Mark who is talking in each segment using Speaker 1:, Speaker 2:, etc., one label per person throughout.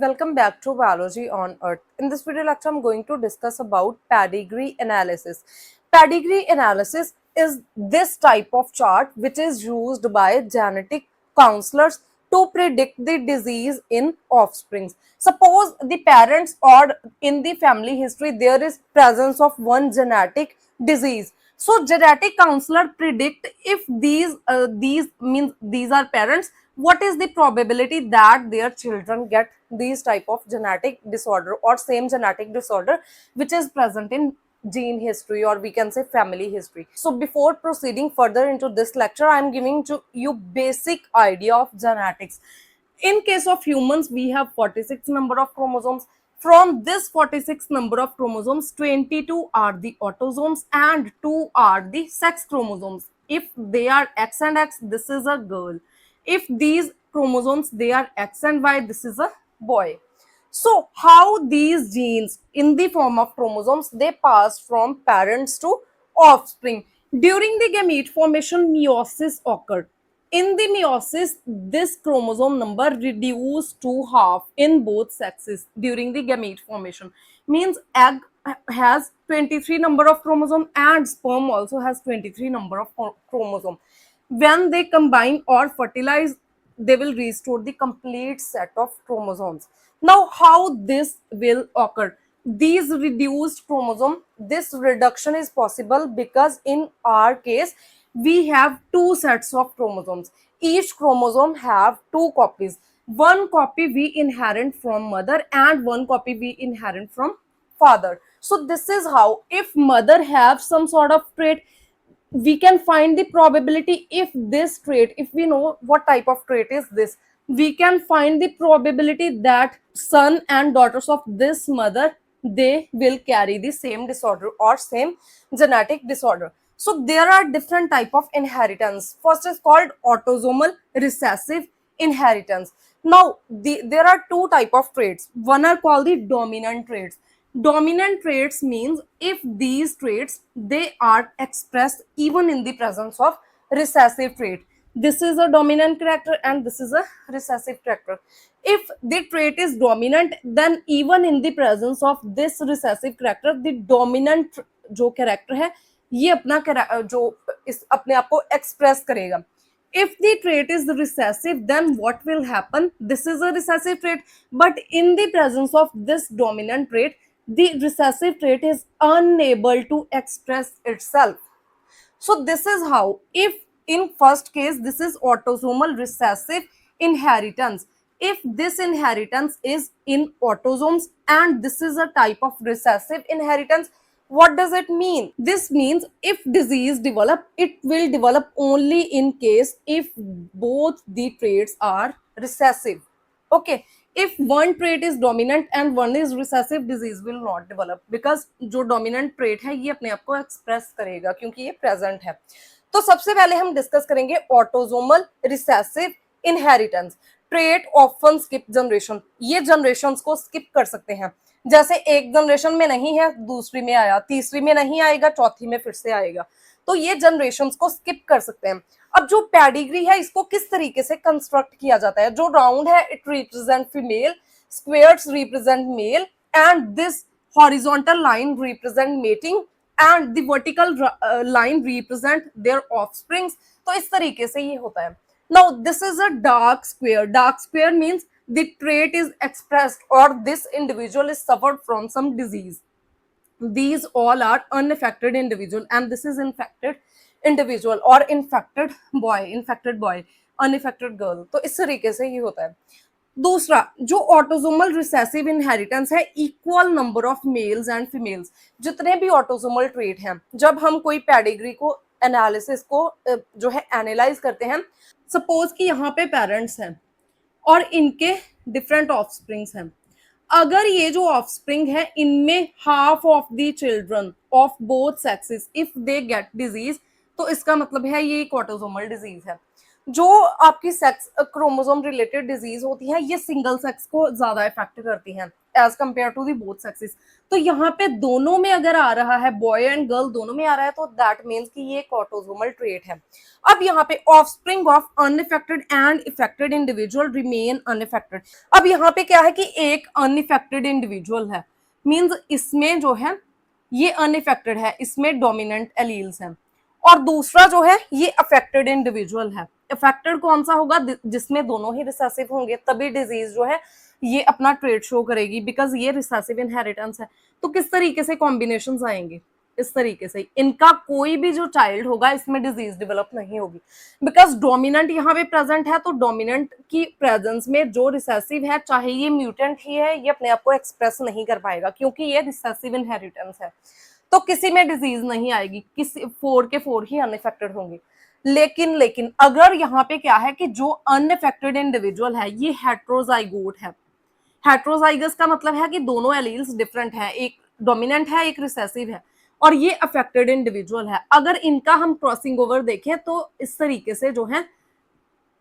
Speaker 1: Welcome back to Biology on Earth. In this video lecture, I'm going to discuss about pedigree analysis. Pedigree analysis is this type of chart which is used by genetic counselors to predict the disease in offsprings. Suppose the parents or in the family history there is presence of one genetic disease. So genetic counselor predict if these are parents, what is the probability that their children get these type of genetic disorder or same genetic disorder which is present in gene history, or we can say family history. So before proceeding further into this lecture, I am giving to you basic idea of genetics. In case of humans, we have 46 number of chromosomes. From this 46 number of chromosomes, 22 are the autosomes and 2 are the sex chromosomes. If they are X and X, this is a girl. If these chromosomes they are X and Y, this is a boy. So how these genes in the form of chromosomes they pass from parents to offspring. During the gamete formation, meiosis occurred. In the meiosis, this chromosome number reduced to half in both sexes during the gamete formation. Means egg has 23 number of chromosome and sperm also has 23 number of chromosome. When they combine or fertilize, they will restore the complete set of chromosomes. Now how this will occur? These reduced chromosome, this reduction is possible because in our case we have two sets of chromosomes. Each chromosome have two copies. One copy we inherit from mother and one copy we inherit from father. So this is how, if mother have some sort of trait, we can find the probability. If this trait, if we know what type of trait is this, we can find the probability that son and daughters of this mother they will carry the same disorder or same genetic disorder. So there are different type of inheritance. First is called autosomal recessive inheritance. Now there are two type of traits. One are called the dominant traits. Dominant traits means if these traits they are expressed even in the presence of recessive trait. This is a dominant character and this is a recessive character. If the trait is dominant, then even in the presence of this recessive character, the dominant जो character है ये अपना जो इस अपने आप को express करेगा. If the trait is recessive, then what will happen? This is a recessive trait, but in the presence of this dominant trait, the recessive trait is unable to express itself. So this is how, if in first case this is autosomal recessive inheritance, if this inheritance is in autosomes and this is a type of recessive inheritance, what does it mean? This means if disease develop, it will develop only in case if both the traits are recessive. Okay, if one trait is dominant and one is recessive, disease will not develop because जो dominant trait है ये अपने आप को express करेगा क्योंकि ये present है. तो सबसे पहले हम डिस्कस करेंगे autosomal recessive inheritance. Trait often skip generation. ये generations को skip कर सकते हैं. जैसे एक जनरेशन में नहीं है, दूसरी में आया, तीसरी में नहीं आएगा, चौथी में फिर से आएगा. तो ये जनरेशंस को स्किप कर सकते हैं. अब जो पेडिग्री है इसको किस तरीके से कंस्ट्रक्ट किया जाता है? जो राउंड है it represent female, squares represent male and this horizontal line represent mating and the vertical line represent their offsprings. तो इस तरीके से ये होता है. Now this is a dark square. Dark square means the trait is expressed or this individual is suffered from some disease. These all are unaffected individual and this is infected individual or infected boy, unaffected girl. तो इस तरीके से ये होता है. दूसरा जो autosomal recessive inheritance है, equal number of males and females. जितने भी ऑटोसोमल ट्रेट हैं, जब हम कोई पेडिग्री को एनालिसिस को जो है एनालाइज करते हैं, सपोज कि यहाँ पे पेरेंट्स हैं और इनके डिफरेंट ऑफस्प्रिंग्स हैं. अगर ये जो ऑफस्प्रिंग है इनमें half of the children of both sexes if they get disease, तो इसका मतलब है ये एक ऑटोसोमल डिजीज है. जो आपकी सेक्स क्रोमोसोम रिलेटेड डिजीज होती है ये सिंगल सेक्स को ज्यादा इफेक्ट करती हैं. As compare to the both sexes. तो यहाँ पे दोनों में अगर आ रहा है, बॉय एंड गर्ल दोनों में आ रहा है, तो दैट मीन्स कि ये एक ऑटोसोमल ट्रेट है। अब यहाँ पे offspring of unaffected and affected individual remain unaffected. अब यहाँ पे क्या है कि एक अनइफेक्टेड इंडिविजुअल है, मीन्स इसमें जो है ये अनइफेक्टेड है, इसमें डोमिनेंट एलील्स हैं, और दूसरा जो है ये अफेक्टेड इंडिविजुअल है। अफेक्टेड कौन सा होगा? जिसमें दोनों ही रिसेसिव होंगे, तभी डिजीज जो है ये अपना ट्रेट शो करेगी, बिकॉज ये रिसेसिव इनहेरिटेंस है। तो किस तरीके से कॉम्बिनेशंस आएंगे? इस तरीके से इनका कोई भी जो चाइल्ड होगा इसमें डिजीज डेवलप नहीं होगी, बिकॉज डोमिनेंट यहाँ पे प्रेजेंट है। तो डोमिनेंट की प्रेजेंस में जो रिसेसिव है, चाहे ये म्यूटेंट ही है, ये अपने आप को एक्सप्रेस नहीं कर पाएगा, क्योंकि ये रिसेसिव इनहेरिटेंस है। तो किसी में डिजीज नहीं आएगी, किसी 4 के 4 ही अनइफेक्टेड होंगे। लेकिन अगर यहाँ पे क्या है कि जो अनइफेक्टेड इंडिविजुअल है ये हेट्रोजाइगोट है। हेट्रोजाइगस का मतलब है कि दोनों एलील्स डिफरेंट हैं, एक डोमिनेंट है एक रिसेसिव है, और ये अफेक्टेड इंडिविजुअल है। अगर इनका हम क्रॉसिंग ओवर देखें तो इस तरीके से जो है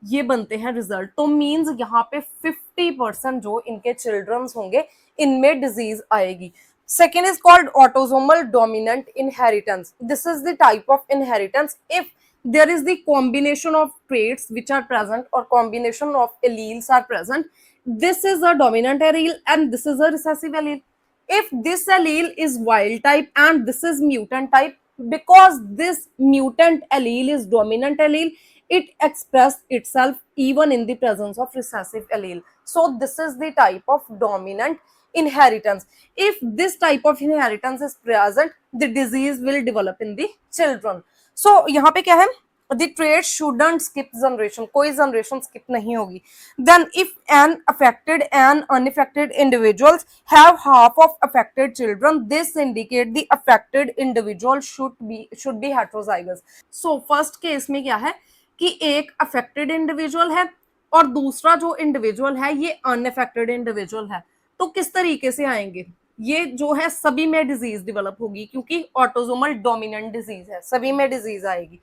Speaker 1: ये बनते हैं रिजल्ट। तो मींस यहाँ पे 50% जो इनके चिल्ड्रंस होंगे इनमें डिजीज आएगी। Second is called autosomal dominant inheritance. This is the type of inheritance if there is the combination of traits which are present or combination of alleles are present. This is a dominant allele and this is a recessive allele. If this allele is wild type and this is mutant type, because this mutant allele is dominant allele, it expresses itself even in the presence of recessive allele. So this is the type of dominant inheritance. If this type of inheritance is present, the disease will develop in the children. So यहाँ पे क्या है? The trait shouldn't skip generation, कोई generation skip नहीं होगी. Then if an affected and unaffected individuals have half of affected children, this indicate the affected individual should be heterozygous. So first case में क्या है कि एक affected individual है और दूसरा जो individual है ये unaffected individual है। तो किस तरीके से आएंगे? ये जो है सभी में डिजीज डेवलप होगी, क्योंकि ऑटोसोमल डोमिनेंट डिजीज है, सभी में डिजीज आएगी।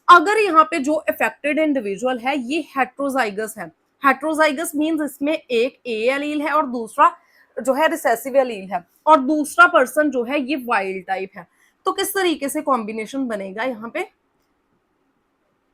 Speaker 1: अगर यहाँ पे जो अफेक्टेड इंडिविजुअल है ये हेट्रोजाइगस है, हेट्रोजाइगस मींस इसमें एक ए एलील है और दूसरा जो है रिसेसिव एलील है, और दूसरा पर्सन जो है ये वाइल्ड टाइप है। तो किस तरीके से कॉम्बिनेशन बनेगा? यहाँ पे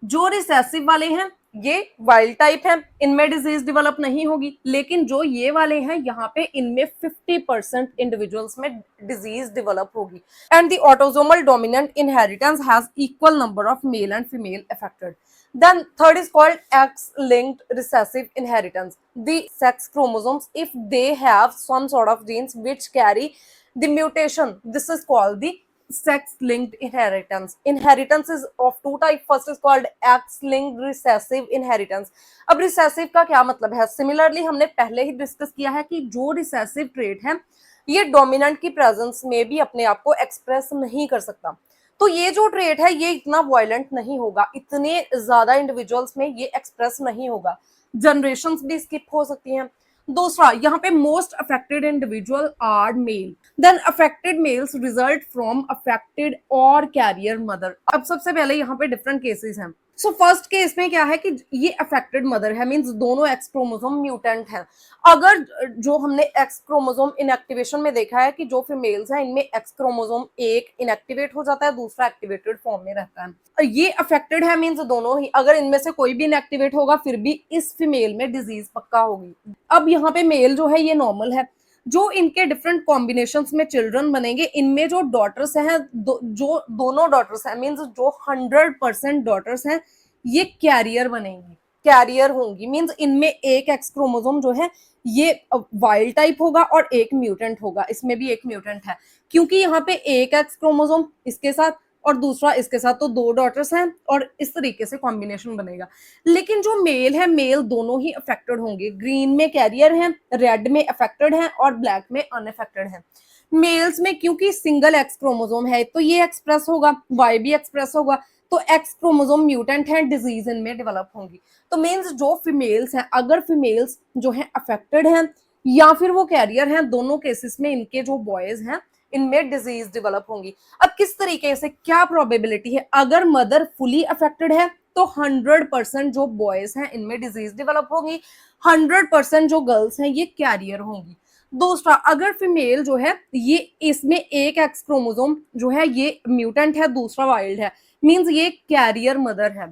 Speaker 1: जो रिसेसिव वाले हैं ये वाइल्ड टाइप है, इनमें डिजीज डेवलप नहीं होगी, लेकिन जो ये वाले हैं यहाँ पे इनमें 50% इंडिविजुअल्स में डिजीज डेवलप होगी। And the autosomal dominant inheritance has equal number of male and female affected. Then third is called X-linked recessive inheritance. The sex chromosomes, if they have some sort of genes which carry the mutation, this is called the sex-linked inheritance. Inheritance is of two types. First is called X-linked recessive inheritance. अब recessive का क्या मतलब है? Similarly हमने पहले ही discuss किया है कि जो recessive trait है ये डोमिनेंट की प्रेजेंस में भी अपने आप को एक्सप्रेस नहीं कर सकता। तो ये जो ट्रेट है ये इतना वायलेंट नहीं होगा, इतने ज्यादा इंडिविजुअल्स में ये एक्सप्रेस नहीं होगा, जनरेशंस भी स्किप हो सकती हैं। दूसरा यहाँ पे most affected individual are male, then affected males result from affected और कैरियर मदर। अब सबसे पहले यहाँ पे डिफरेंट केसेस हैं। सो फर्स्ट केस में क्या है कि ये अफेक्टेड मदर है, मींस दोनों एक्स क्रोमोसोम म्यूटेंट हैं। अगर जो हमने एक्स क्रोमोसोम इनएक्टिवेशन में देखा है कि जो फीमेल्स हैं इनमें एक्स क्रोमोसोम एक इनएक्टिवेट हो जाता है, दूसरा एक्टिवेटेड फॉर्म में रहता है। ये अफेक्टेड है मींस दोनों ही, अगर इनमें से कोई भी इनएक्टिवेट होगा फिर भी इस फीमेल में डिजीज पक्का होगी। अब यहाँ पे मेल जो है ये नॉर्मल है। जो इनके डिफरेंट कॉम्बिनेशंस में चिल्ड्रन बनेंगे, इनमें जो डॉटर्स हैं जो दोनों डॉटर्स हैं मींस जो 100% डॉटर्स हैं ये कैरियर बनेंगी, कैरियर होंगी। मींस इनमें एक एक्स क्रोमोसोम जो है ये वाइल्ड टाइप होगा और एक म्यूटेंट होगा, इसमें भी एक म्यूटेंट है, क्योंकि यहाँ पे एक एक्स क्रोमोसोम इसके साथ और दूसरा इसके साथ, तो दो डॉटर्स हैं और इस तरीके से कॉम्बिनेशन बनेगा। लेकिन जो मेल है मेल दोनों ही अफेक्टेड होंगे, ग्रीन में कैरियर हैं, रेड में अफेक्टेड हैं और ब्लैक में अनअफेक्टेड हैं। मेल्स में क्योंकि सिंगल एक्स क्रोमोसोम है तो ये एक्सप्रेस होगा, वाई भी एक्सप्रेस होगा, तो एक्स क्रोमोसोम म्यूटेंट है, डिजीज इनमें डेवलप होंगी। तो मीन्स जो फीमेल्स हैं, अगर फीमेल्स जो है अफेक्टेड हैं या फिर वो कैरियर हैं, दोनों केसेस में इनके जो बॉयज हैं इनमें डिजीज डेवलप होंगी। अब किस तरीके से, क्या प्रोबेबिलिटी है? अगर मदर फुली अफेक्टेड है तो 100% जो बॉयज हैं इनमें डिजीज डेवलप होगी, 100% जो गर्ल्स हैं ये कैरियर होंगी। दूसरा, अगर फीमेल जो है ये इसमें एक एक्स क्रोमोसोम जो है ये म्यूटेंट है, दूसरा वाइल्ड है, मींस ये कैरियर मदर है,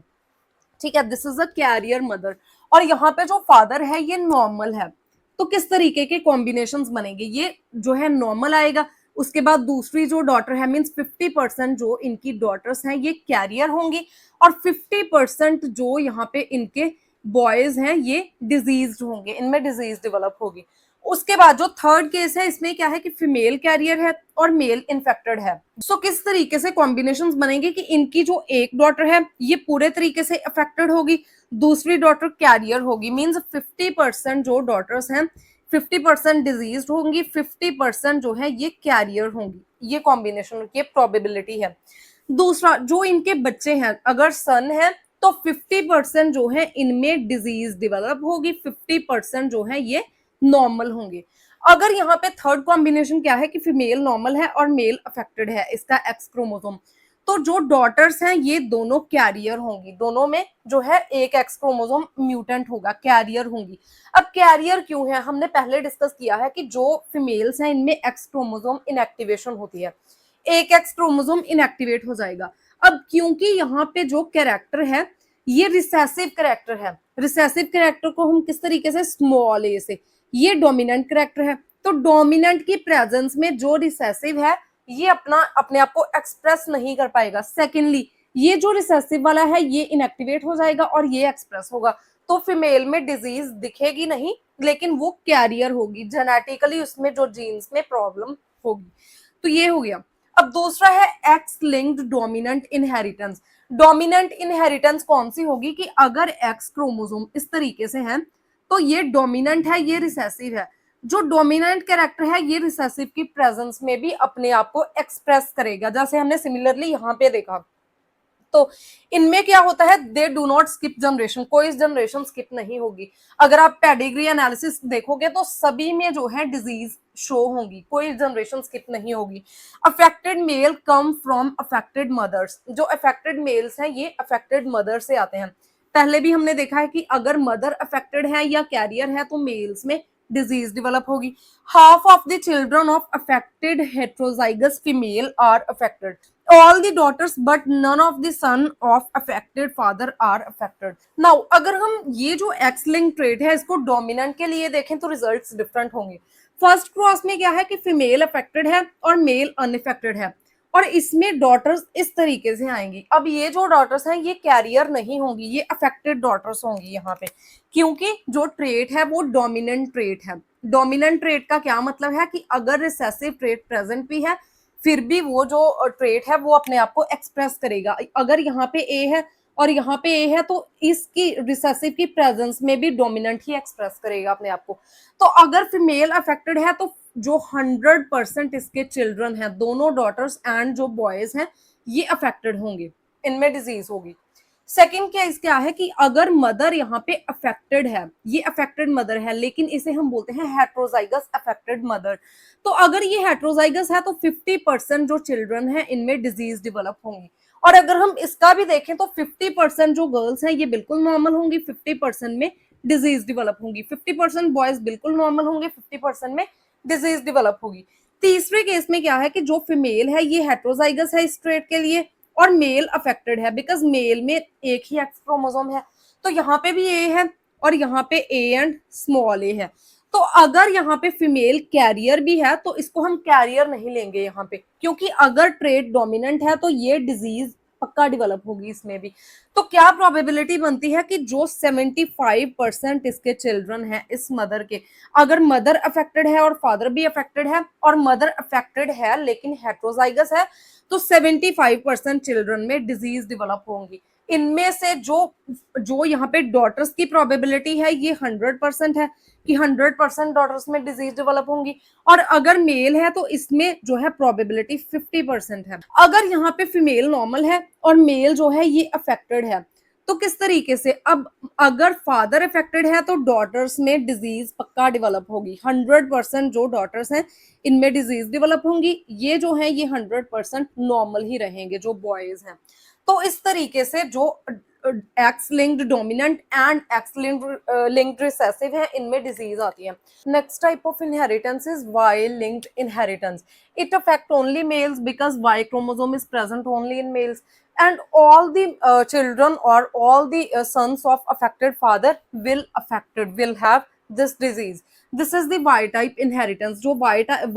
Speaker 1: ठीक है, this is a carrier mother, और यहाँ पे जो फादर है ये नॉर्मल है, तो किस तरीके के कॉम्बिनेशंस बनेंगे, ये जो है नॉर्मल आएगा, उसके बाद दूसरी जो डॉटर है मींस 50% जो इनकी डॉटर्स हैं ये कैरियर होंगी, और 50% जो यहाँ पे इनके बॉयज हैं ये डिजीज होंगे, इनमें डिजीज डेवलप होगी। उसके बाद जो थर्ड केस है इसमें क्या है कि फीमेल कैरियर है और मेल इन्फेक्टेड है। सो किस तरीके से कॉम्बिनेशंस बनेंगे कि इनकी जो एक डॉटर है ये पूरे तरीके से अफेक्टेड होगी, दूसरी डॉटर कैरियर होगी, मींस 50% जो डॉटर्स हैं 50% डिजीज होंगी, 50% जो है ये कैरियर होंगी, ये कॉम्बिनेशन की प्रोबेबिलिटी है। दूसरा, जो इनके बच्चे हैं अगर सन है तो 50% जो है इनमें डिजीज डेवलप होगी, 50% जो है ये नॉर्मल होंगे। अगर यहाँ पे थर्ड कॉम्बिनेशन क्या है कि फीमेल नॉर्मल है और मेल अफेक्टेड है, इसका एक्स क्रोमोसोम, तो जो डॉटर्स हैं ये दोनों कैरियर होंगी, दोनों में जो है एक एक्स क्रोमोसोम म्यूटेंट होगा, कैरियर होंगी। अब कैरियर क्यों है, हमने पहले डिस्कस किया है कि जो फीमेल्स हैं इनमें एक्स क्रोमोसोम इनएक्टिवेशन होती है, एक एक्स क्रोमोसोम इनएक्टिवेट हो जाएगा। अब क्योंकि यहाँ पे जो कैरेक्टर है ये रिसेसिव कैरेक्टर है, रिसेसिव कैरेक्टर को हम किस तरीके से, स्मॉल ए से, ये डोमिनेंट कैरेक्टर है, तो डोमिनेंट की प्रेजेंस में जो रिसेसिव है ये अपने आप को एक्सप्रेस नहीं कर पाएगा। सेकेंडली, ये जो रिसेसिव वाला है ये इनएक्टिवेट हो जाएगा और ये एक्सप्रेस होगा, तो फीमेल में डिजीज दिखेगी नहीं लेकिन वो कैरियर होगी, जेनेटिकली उसमें जो जीन्स में प्रॉब्लम होगी। तो ये हो गया। अब दूसरा है x linked dominant inheritance. Dominant inheritance कौन सी होगी कि अगर एक्स क्रोमोसोम इस तरीके से है तो ये डोमिनेंट है, ये रिसेसिव है, जो डोमिनेंट कैरेक्टर है ये रिसेसिव की प्रेजेंस में भी अपने आप को एक्सप्रेस करेगा, जैसे हमने सिमिलरली यहाँ पे देखा। तो इनमें क्या होता है, they do not skip generation, कोई जनरेशन स्किप नहीं होगी। अगर आप पेडिग्री एनालिसिस देखोगे तो सभी में जो है डिजीज शो होगी, कोई जनरेशन स्किप नहीं होगी। Affected male come from affected mothers, जो अफेक्टेड मेल्स हैं ये अफेक्टेड मदर से आते हैं। पहले भी हमने देखा है कि अगर मदर अफेक्टेड है या कैरियर है तो मेल्स में डिजीज डेवलप होगी। Half of the children of affected heterozygous female are affected, all the daughters but none of the son of affected father are affected। now अगर हम ये जो एक्स लिंक ट्रेट है इसको डोमिनेंट के लिए देखें तो रिजल्ट्स डिफरेंट होंगे। फर्स्ट क्रॉस में क्या है कि फीमेल अफेक्टेड है और मेल अनअफेक्टेड है, और इसमें डॉटर्स इस तरीके से आएंगी। अब ये जो डॉटर्स हैं ये कैरियर नहीं होंगी, ये अफेक्टेड डॉटर्स होंगी यहाँ पे, क्योंकि जो ट्रेट है वो डोमिनेंट ट्रेट है। डोमिनेंट ट्रेट का क्या मतलब है कि अगर रिसेसिव ट्रेट प्रेजेंट भी है फिर भी वो जो ट्रेट है वो अपने आप को एक्सप्रेस करेगा। अगर यहाँ पे ए है और यहाँ पे ए है तो इसकी रिसेसिव की प्रेजेंस में भी डोमिनेंट ही एक्सप्रेस करेगा अपने आप को। तो अगर फीमेल अफेक्टेड है तो जो 100% इसके चिल्ड्रन हैं, दोनों डॉटर्स एंड जो बॉयज हैं ये अफेक्टेड होंगे, इनमें डिजीज होगी। सेकेंड केस क्या है कि अगर मदर यहाँ पे अफेक्टेड है, ये अफेक्टेड मदर है लेकिन इसे हम बोलते हैं हेट्रोजाइगस अफेक्टेड मदर, तो अगर ये हेट्रोजाइगस है तो 50% जो चिल्ड्रन है इनमें डिजीज डेवलप होंगी। और अगर हम इसका भी देखें तो 50% जो गर्ल्स हैं ये बिल्कुल नॉर्मल होंगी, 50% में डिजीज डेवलप होंगी, 50% बॉयज बिल्कुल नॉर्मल होंगे, 50% में डिजीज डेवलप होगी। तीसरे केस में क्या है कि जो फीमेल है ये हेट्रोजाइगस है इस ट्रेट के लिए और मेल अफेक्टेड है, बिकॉज मेल में एक ही एक्स क्रोमोसोम है, तो यहाँ पे भी ए है और यहाँ पे ए एंड स्मॉल ए है। तो अगर यहाँ पे फीमेल कैरियर भी है तो इसको हम कैरियर नहीं लेंगे यहाँ पे, क्योंकि अगर ट्रेट डोमिनेंट है तो ये डिजीज पक्का डेवलप होगी इसमें भी। तो क्या प्रोबेबिलिटी बनती है कि जो 75% इसके चिल्ड्रन हैं इस मदर के, अगर मदर अफेक्टेड है और फादर भी अफेक्टेड है और मदर अफेक्टेड है लेकिन हेट्रोजाइगस है, तो 75% चिल्ड्रन में डिजीज डेवलप होंगी। इनमें से जो जो यहाँ पे डॉटर्स की प्रोबेबिलिटी है ये 100% है कि 100% डॉटर्स में डिजीज डेवलप होंगी, और अगर मेल है तो इसमें जो है प्रोबेबिलिटी 50% है। अगर यहाँ पे फीमेल नॉर्मल है और मेल जो है ये अफेक्टेड है तो किस तरीके से, अब अगर फादर अफेक्टेड है तो डॉटर्स में डिजीज पक्का डेवलप होगी, 100% जो डॉटर्स हैं इनमें डिजीज डेवलप होंगी, ये जो है ये 100% नॉर्मल ही रहेंगे जो बॉयज हैं। तो इस तरीके से जो X linked dominant and X linked recessive है, इनमें डिजीज आती है. Next type of inheritance is Y linked inheritance. It affect only males because Y chromosome is present only in males, and all the children or all the sons of affected father will have this disease. This is the y type inheritance. जो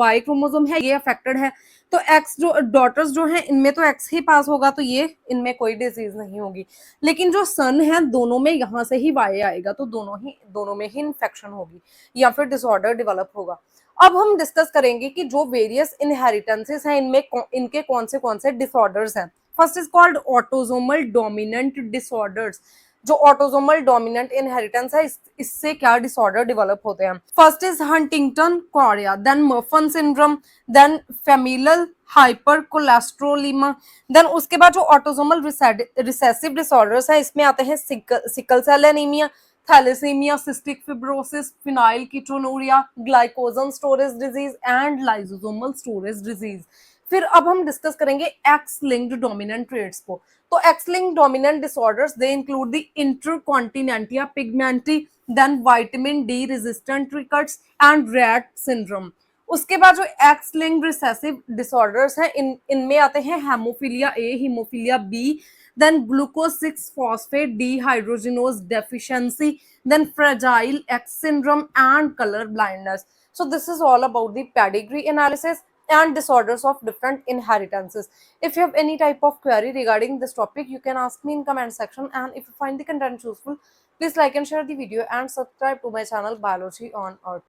Speaker 1: y chromosome है ये affected है, तो x जो daughters जो हैं इनमें तो x ही पास होगा, तो ये इनमें कोई डिजीज नहीं होगी. लेकिन जो सन है दोनों में यहाँ से ही y आएगा, तो दोनों में ही इन्फेक्शन होगी या फिर डिसऑर्डर डेवलप होगा. अब हम डिस्कस करेंगे कि जो वेरियस इनहेरिटेंसेस हैं इनमें इनके कौन से डिसऑर्डर्स हैं. First is called autosomal dominant disorders. जो ऑटोसोमल डोमिनेंट इनहेरिटेंस है इससे क्या डिसऑर्डर डेवलप होते हैं. First is Huntington chorea, then Marfan syndrome, then familial hyper cholesterolemia. देन उसके बाद जो ऑटोसोमल रिसेसिव डिसऑर्डर्स हैं इसमें आते हैं sickle cell anaemia, thalassaemia, cystic fibrosis, phenyl ketonuria, glycogen storage disease and lysosomal storage disease. फिर अब हम डिस्कस करेंगे एक्स लिंक्ड डोमिनेंट ट्रेट्स को. तो X linked dominant disorders they include the incontinentia pigmenti, then vitamin D resistant rickets and Rett syndrome. उसके बाद जो X linked recessive disorders हैं इनमें आते हैं haemophilia A, haemophilia B, then glucose 6 phosphate dehydrogenase deficiency, then fragile X syndrome and color blindness. So this is all about the pedigree analysis and disorders of different inheritances. If you have any type of query regarding this topic, you can ask me in comment section, and if you find the content useful, please like and share the video and subscribe to my channel Biology on Earth.